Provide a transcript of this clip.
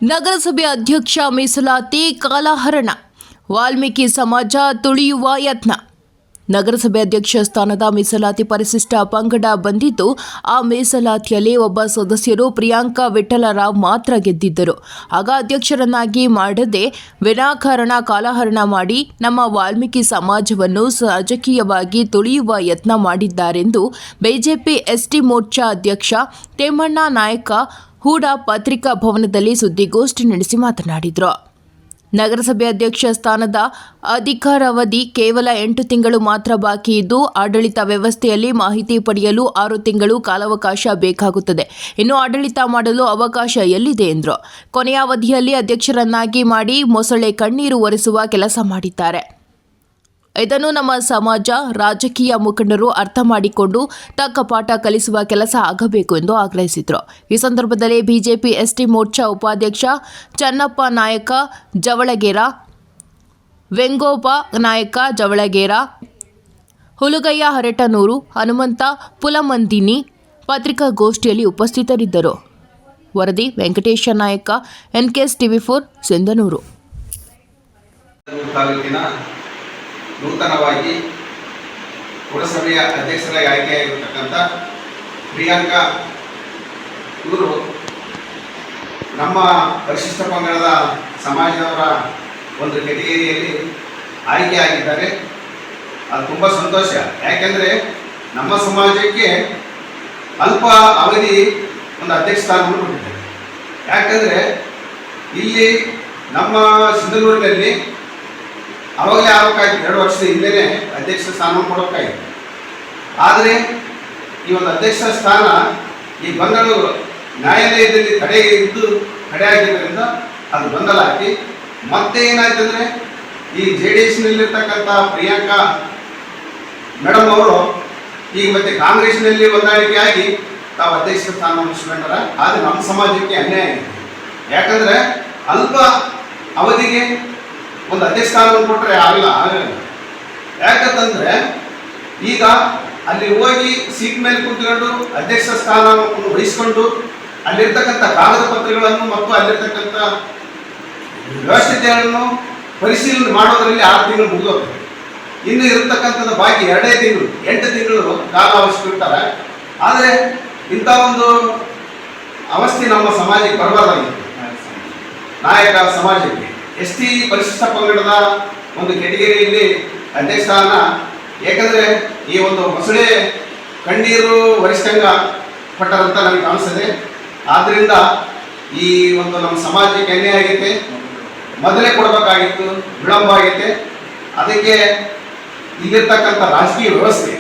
ನಗರಸಭೆ ಅಧ್ಯಕ್ಷ ಮೀಸಲಾತಿ ಕಾಲಹರಣ, ವಾಲ್ಮೀಕಿ ಸಮಾಜ ತುಳಿಯುವ ಯತ್ನ. ನಗರಸಭೆ ಅಧ್ಯಕ್ಷ ಸ್ಥಾನದ ಮೀಸಲಾತಿ ಪರಿಶಿಷ್ಟ ಪಂಗಡ ಬಂದಿದ್ದು, ಆ ಮೀಸಲಾತಿಯಲ್ಲಿ ಒಬ್ಬ ಸದಸ್ಯರು ಪ್ರಿಯಾಂಕಾ ವಿಠಲರಾವ್ ಮಾತ್ರ ಗೆದ್ದಿದ್ದರು. ಆಗ ಅಧ್ಯಕ್ಷರನ್ನಾಗಿ ಮಾಡದೆ ವಿನಾಕಾರಣ ಕಾಲಹರಣ ಮಾಡಿ ನಮ್ಮ ವಾಲ್ಮೀಕಿ ಸಮಾಜವನ್ನು ರಾಜಕೀಯವಾಗಿ ತುಳಿಯುವ ಯತ್ನ ಮಾಡಿದ್ದಾರೆಂದು ಬಿಜೆಪಿ ಎಸ್ಟಿ ಮೋರ್ಚಾ ಅಧ್ಯಕ್ಷ ತೇಮಣ್ಣ ನಾಯಕ ಹೂಡ ಪತ್ರಿಕಾ ಭವನದಲ್ಲಿ ಸುದ್ದಿಗೋಷ್ಠಿ ನಡೆಸಿ ಮಾತನಾಡಿದರು. ನಗರಸಭೆ ಅಧ್ಯಕ್ಷ ಸ್ಥಾನದ ಅಧಿಕಾರಾವಧಿ ಕೇವಲ 8 ತಿಂಗಳು ಮಾತ್ರ ಬಾಕಿ ಇದ್ದು, ಆಡಳಿತ ವ್ಯವಸ್ಥೆಯಲ್ಲಿ ಮಾಹಿತಿ ಪಡೆಯಲು 6 ತಿಂಗಳು ಕಾಲಾವಕಾಶ ಬೇಕಾಗುತ್ತದೆ. ಇನ್ನು ಆಡಳಿತ ಮಾಡಲು ಅವಕಾಶ ಎಲ್ಲಿದೆ ಎಂದರು. ಕೊನೆಯ ಅವಧಿಯಲ್ಲಿ ಅಧ್ಯಕ್ಷರನ್ನಾಗಿ ಮಾಡಿ ಮೊಸಳೆ ಕಣ್ಣೀರು ಒರೆಸುವ ಕೆಲಸ ಮಾಡಿದ್ದಾರೆ. ಇದನ್ನು ನಮ್ಮ ಸಮಾಜ, ರಾಜಕೀಯ ಮುಖಂಡರು ಅರ್ಥ ಮಾಡಿಕೊಂಡು ತಕ್ಕ ಪಾಠ ಕಲಿಸುವ ಕೆಲಸ ಆಗಬೇಕು ಎಂದು ಆಗ್ರಹಿಸಿದರು. ಈ ಸಂದರ್ಭದಲ್ಲಿ ಬಿಜೆಪಿ ಎಸ್ಟಿ ಮೋರ್ಚಾ ಉಪಾಧ್ಯಕ್ಷ ಚನ್ನಪ್ಪ ನಾಯಕ ಜವಳಗೇರ, ವೆಂಗೋಪ ನಾಯಕ ಜವಳಗೇರ, ಹುಲಗಯ್ಯ ಹರಟನೂರು, ಹನುಮಂತ ಪುಲಮಂದಿನಿ ಪತ್ರಿಕಾಗೋಷ್ಠಿಯಲ್ಲಿ ಉಪಸ್ಥಿತರಿದ್ದರು. ವರದಿ ವೆಂಕಟೇಶ ನಾಯಕ, NKS TV4 ಸಿಂಧನೂರು. ನೂತನವಾಗಿ ಪುರಸಭೆಯ ಅಧ್ಯಕ್ಷರಾಗಿ ಆಯ್ಕೆಯಾಗಿರತಕ್ಕಂಥ ಪ್ರಿಯಾಂಕಾ ಇವರು ನಮ್ಮ ಪರಿಶಿಷ್ಟ ಪಂಗಡದ ಸಮಾಜದವರ ಒಂದು ಕೆಟಗರಿಯಲ್ಲಿ ಆಯ್ಕೆಯಾಗಿದ್ದಾರೆ. ಅದು ತುಂಬ ಸಂತೋಷ. ಯಾಕೆಂದರೆ ನಮ್ಮ ಸಮಾಜಕ್ಕೆ ಅಲ್ಪ ಅವಧಿ ಒಂದು ಅಧ್ಯಕ್ಷ ಸ್ಥಾನವನ್ನು ಕೊಟ್ಟಿದ್ದಾರೆ. ಯಾಕೆಂದರೆ ಇಲ್ಲಿ ನಮ್ಮ ಸಿಂಧನೂರಿನಲ್ಲಿ ಅವಾಗಲೇ ಆಗಬೇಕಾಗಿತ್ತು, 2 ವರ್ಷದ ಹಿಂದೆಯೇ ಅಧ್ಯಕ್ಷ ಸ್ಥಾನವನ್ನು ಕೊಡಬೇಕಾಗಿತ್ತು. ಆದರೆ ಈ ಒಂದು ಅಧ್ಯಕ್ಷ ಸ್ಥಾನ ಈ ಬೆಂಗಳೂರು ನ್ಯಾಯಾಲಯದಲ್ಲಿ ತಡೆ ಆಗಿದ್ದರಿಂದ ಅದು ಗೊಂದಲಾಗಿ ಮತ್ತೆ ಏನಾಯ್ತಂದರೆ ಈ JDSನಲ್ಲಿರ್ತಕ್ಕಂಥ ಪ್ರಿಯಾಂಕಾ ಮೇಡಮ್ ಅವರು ಈಗ ಮತ್ತೆ ಕಾಂಗ್ರೆಸ್ನಲ್ಲಿ ಹೊಂದಾಣಿಕೆಯಾಗಿ ತಾವು ಅಧ್ಯಕ್ಷ ಸ್ಥಾನವನ್ನು ಇಸ್ಕೊಂಡಾರ. ಆದರೆ ನಮ್ಮ ಸಮಾಜಕ್ಕೆ ಅನ್ಯಾಯ ಆಗಿದೆ. ಯಾಕಂದರೆ ಅಲ್ಪ ಅವಧಿಗೆ ಒಂದು ಅಧ್ಯಕ್ಷ ಸ್ಥಾನವನ್ನು ಕೊಟ್ಟರೆ ಆಗಲ್ಲ. ಯಾಕಂತಂದರೆ ಈಗ ಅಲ್ಲಿ ಹೋಗಿ ಸೀಟ್ ಮೇಲೆ ಕೂತ್ಕೊಂಡು ಅಧ್ಯಕ್ಷ ಸ್ಥಾನವನ್ನು ವಹಿಸ್ಕೊಂಡು ಅಲ್ಲಿರ್ತಕ್ಕಂಥ ಕಾಗದ ಪತ್ರಗಳನ್ನು ಮತ್ತು ಅಲ್ಲಿರ್ತಕ್ಕಂಥ ವ್ಯವಸ್ಥೆಗಳನ್ನು ಪರಿಶೀಲನೆ ಮಾಡೋದರಲ್ಲಿ 6 ತಿಂಗಳು ಮುಗಿದೋಗ್ತದೆ. ಇನ್ನು ಇರತಕ್ಕಂಥದ್ದು ಬಾಕಿ 2 ತಿಂಗಳು, 8 ತಿಂಗಳು ಕಾಲಾವಕಾಶ ಇರ್ತಾರೆ. ಆದರೆ ಇಂಥ ಒಂದು ಅವಸ್ಥೆ ನಮ್ಮ ಸಮಾಜಕ್ಕೆ ಬರಬಾರ್ದಾಗಿತ್ತು. ನಾಯಕ ಸಮಾಜಕ್ಕೆ ST ಪರಿಶಿಷ್ಟ ಪಂಗಡದ ಒಂದು ಕೆಟಗರಿಯಲ್ಲಿ ಅಧ್ಯಕ್ಷ ಸ್ಥಾನ, ಏಕೆಂದರೆ ಈ ಒಂದು ಮೊಸಳೆ ಕಣ್ಣೀರು ವರಿಷ್ಠಂಗ ಕೊಟ್ಟರಂತ ನನಗೆ ಕಾಣಿಸ್ತದೆ. ಆದ್ದರಿಂದ ಈ ಒಂದು ನಮ್ಮ ಸಮಾಜಕ್ಕೆ ಅನ್ಯಾಯ ಆಗೈತೆ. ಮೊದಲೇ ಕೊಡಬೇಕಾಗಿತ್ತು, ವಿಳಂಬ ಆಗೈತೆ. ಅದಕ್ಕೆ ಇಲ್ಲಿರ್ತಕ್ಕಂಥ ರಾಜಕೀಯ ವ್ಯವಸ್ಥೆ